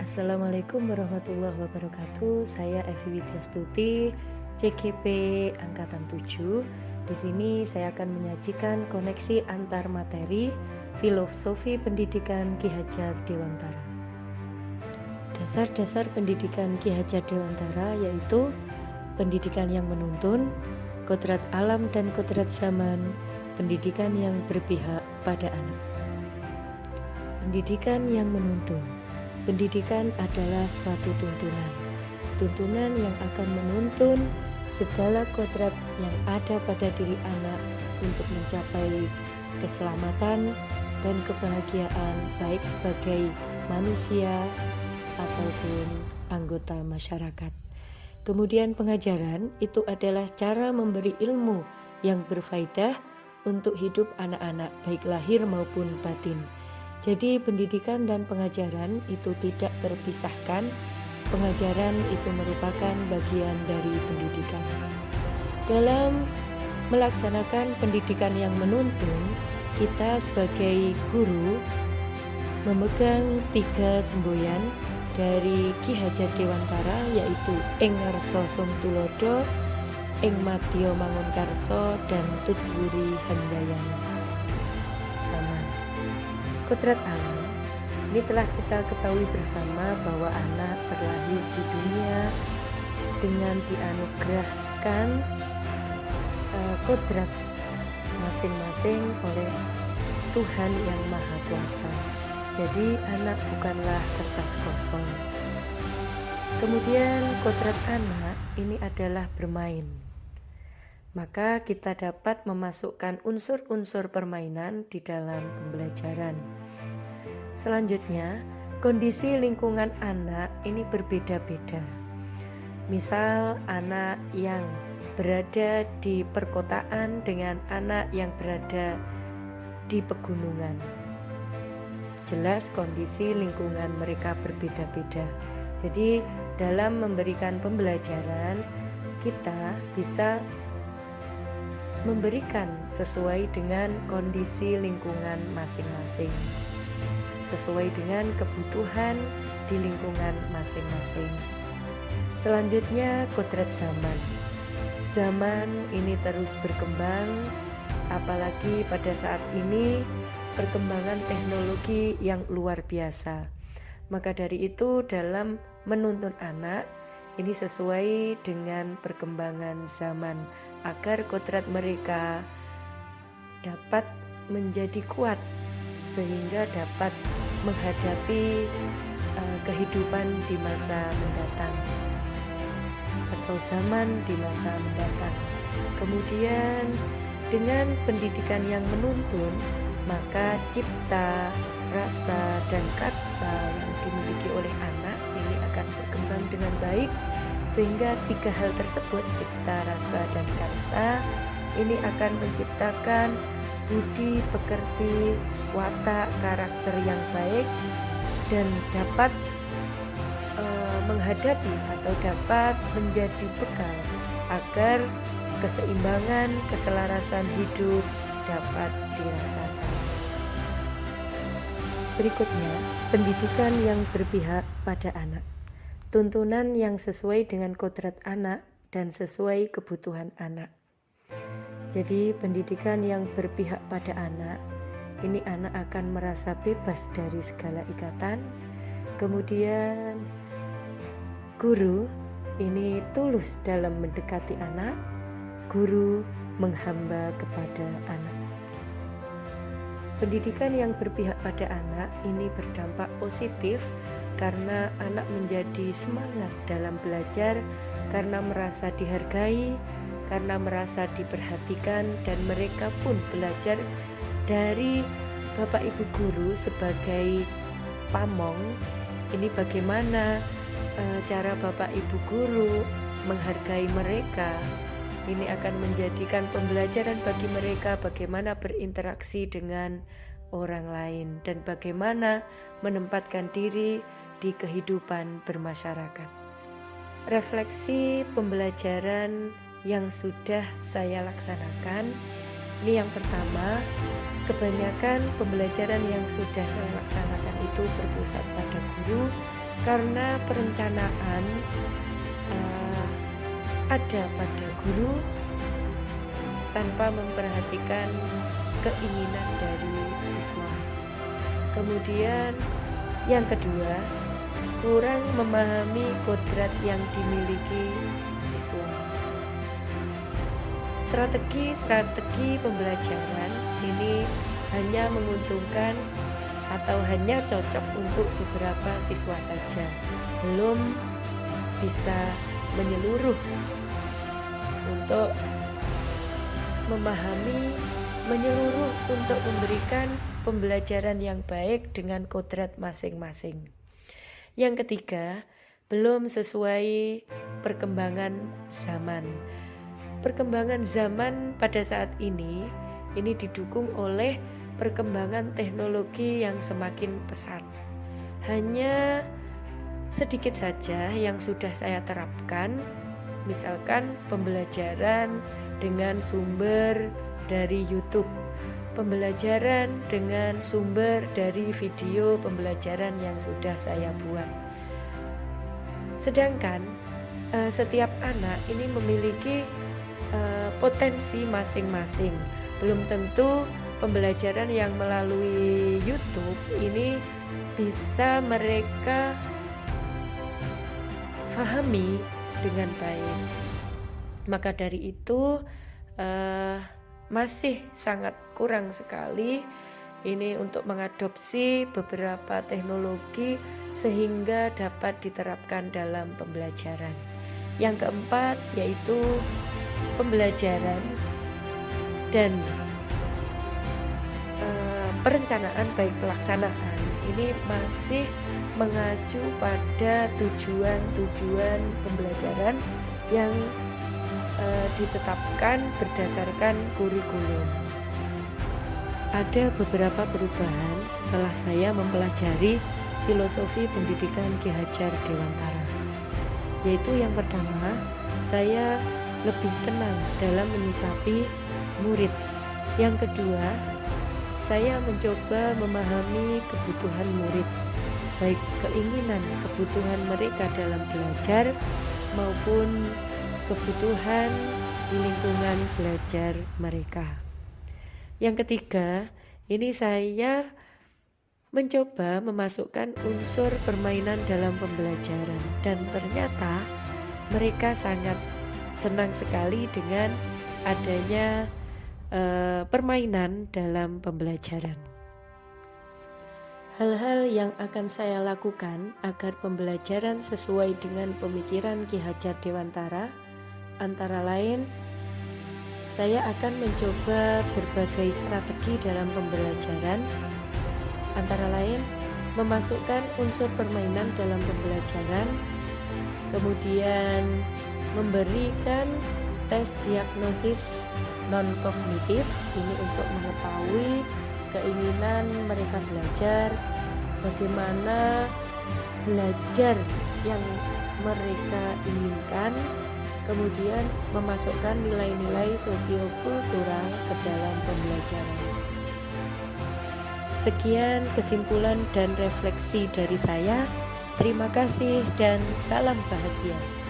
Assalamualaikum warahmatullahi wabarakatuh. Saya Evi Widyastuti, CGP angkatan 7. Di sini saya akan menyajikan koneksi antar materi filosofi pendidikan Ki Hajar Dewantara. Dasar-dasar pendidikan Ki Hajar Dewantara yaitu pendidikan yang menuntun, kodrat alam dan kodrat zaman, pendidikan yang berpihak pada anak. Pendidikan yang menuntun. Pendidikan adalah suatu tuntunan. Tuntunan yang akan menuntun segala kodrat yang ada pada diri anak untuk mencapai keselamatan dan kebahagiaan baik sebagai manusia ataupun anggota masyarakat. Kemudian pengajaran itu adalah cara memberi ilmu yang berfaedah untuk hidup anak-anak baik lahir maupun batin. Jadi pendidikan dan pengajaran itu tidak terpisahkan. Pengajaran itu merupakan bagian dari pendidikan. Dalam melaksanakan pendidikan yang menuntun, kita sebagai guru memegang 3 semboyan dari Ki Hajar Dewantara, yaitu Ing Ngarsa Sung Tulodo, Ing Madya Mangunkarsa, dan Tutwuri Handayani. Kodrat alam, ini telah kita ketahui bersama bahwa anak terlahir di dunia dengan dianugerahkan kodrat masing-masing oleh Tuhan yang Maha Kuasa. Jadi anak bukanlah kertas kosong. Kemudian kodrat anak ini adalah bermain. Maka kita dapat memasukkan unsur-unsur permainan di dalam pembelajaran. Selanjutnya, kondisi lingkungan anak ini berbeda-beda. Misal anak yang berada di perkotaan dengan anak yang berada di pegunungan. Jelas kondisi lingkungan mereka berbeda-beda. Jadi dalam memberikan pembelajaran, kita bisa memberikan sesuai dengan kondisi lingkungan masing-masing, sesuai dengan kebutuhan di lingkungan masing-masing. Selanjutnya, kodrat zaman. Zaman ini terus berkembang, apalagi pada saat ini perkembangan teknologi yang luar biasa. Maka dari itu dalam menuntun anak ini sesuai dengan perkembangan zaman agar kodrat mereka dapat menjadi kuat sehingga dapat menghadapi kehidupan di masa mendatang atau zaman di masa mendatang. Kemudian dengan pendidikan yang menuntun, maka cipta, rasa, dan karsa yang dimiliki oleh anak ini akan berkembang dengan baik, sehingga 3 hal tersebut, cipta, rasa, dan karsa, ini akan menciptakan budi pekerti, watak, karakter yang baik, dan dapat menghadapi atau dapat menjadi bekal agar keseimbangan, keselarasan hidup dapat dirasakan. Berikutnya, pendidikan yang berpihak pada anak. Tuntunan yang sesuai dengan kodrat anak dan sesuai kebutuhan anak. Jadi pendidikan yang berpihak pada anak, ini anak akan merasa bebas dari segala ikatan. Kemudian guru ini tulus dalam mendekati anak, guru menghamba kepada anak. Pendidikan yang berpihak pada anak ini berdampak positif karena anak menjadi semangat dalam belajar, karena merasa dihargai, karena merasa diperhatikan, dan mereka pun belajar dari Bapak Ibu guru sebagai pamong. Ini bagaimana cara Bapak Ibu guru menghargai mereka. Ini akan menjadikan pembelajaran bagi mereka bagaimana berinteraksi dengan orang lain dan bagaimana menempatkan diri di kehidupan bermasyarakat. Refleksi pembelajaran yang sudah saya laksanakan. Ini yang pertama, kebanyakan pembelajaran yang sudah saya laksanakan itu berpusat pada guru, karena perencanaan ada pada guru tanpa memperhatikan keinginan dari siswa. Kemudian yang kedua, kurang memahami kodrat yang dimiliki siswa. Strategi pembelajaran ini hanya menguntungkan atau hanya cocok untuk beberapa siswa saja, belum bisa menyeluruh untuk memahami menyeluruh untuk memberikan pembelajaran yang baik dengan kodrat masing-masing. Yang ketiga, belum sesuai perkembangan zaman. Perkembangan zaman pada saat ini didukung oleh perkembangan teknologi yang semakin pesat. Hanya sedikit saja yang sudah saya terapkan, misalkan pembelajaran dengan sumber dari YouTube, pembelajaran dengan sumber dari video pembelajaran yang sudah saya buat. Sedangkan setiap anak ini memiliki potensi masing-masing. Belum tentu pembelajaran yang melalui YouTube ini bisa mereka pahami dengan baik. Maka dari itu masih sangat kurang sekali ini untuk mengadopsi beberapa teknologi sehingga dapat diterapkan dalam pembelajaran. Yang keempat yaitu pembelajaran dan perencanaan baik pelaksanaan ini masih mengacu pada tujuan pembelajaran yang ditetapkan berdasarkan kurikulum. Ada beberapa perubahan setelah saya mempelajari filosofi pendidikan Ki Hajar Dewantara. Yaitu yang pertama, saya lebih tenang dalam menyikapi murid. Yang kedua, saya mencoba memahami kebutuhan murid, baik keinginan kebutuhan mereka dalam belajar maupun kebutuhan di lingkungan belajar mereka. Yang ketiga, ini saya mencoba memasukkan unsur permainan dalam pembelajaran dan ternyata mereka sangat senang sekali dengan adanya permainan dalam pembelajaran. Hal-hal yang akan saya lakukan agar pembelajaran sesuai dengan pemikiran Ki Hajar Dewantara antara lain, saya akan mencoba berbagai strategi dalam pembelajaran, antara lain memasukkan unsur permainan dalam pembelajaran, kemudian memberikan tes diagnosis non-kognitif, ini untuk mengetahui keinginan mereka belajar, bagaimana belajar yang mereka inginkan, kemudian memasukkan nilai-nilai sosiokultural ke dalam pembelajaran. Sekian kesimpulan dan refleksi dari saya. Terima kasih dan salam bahagia.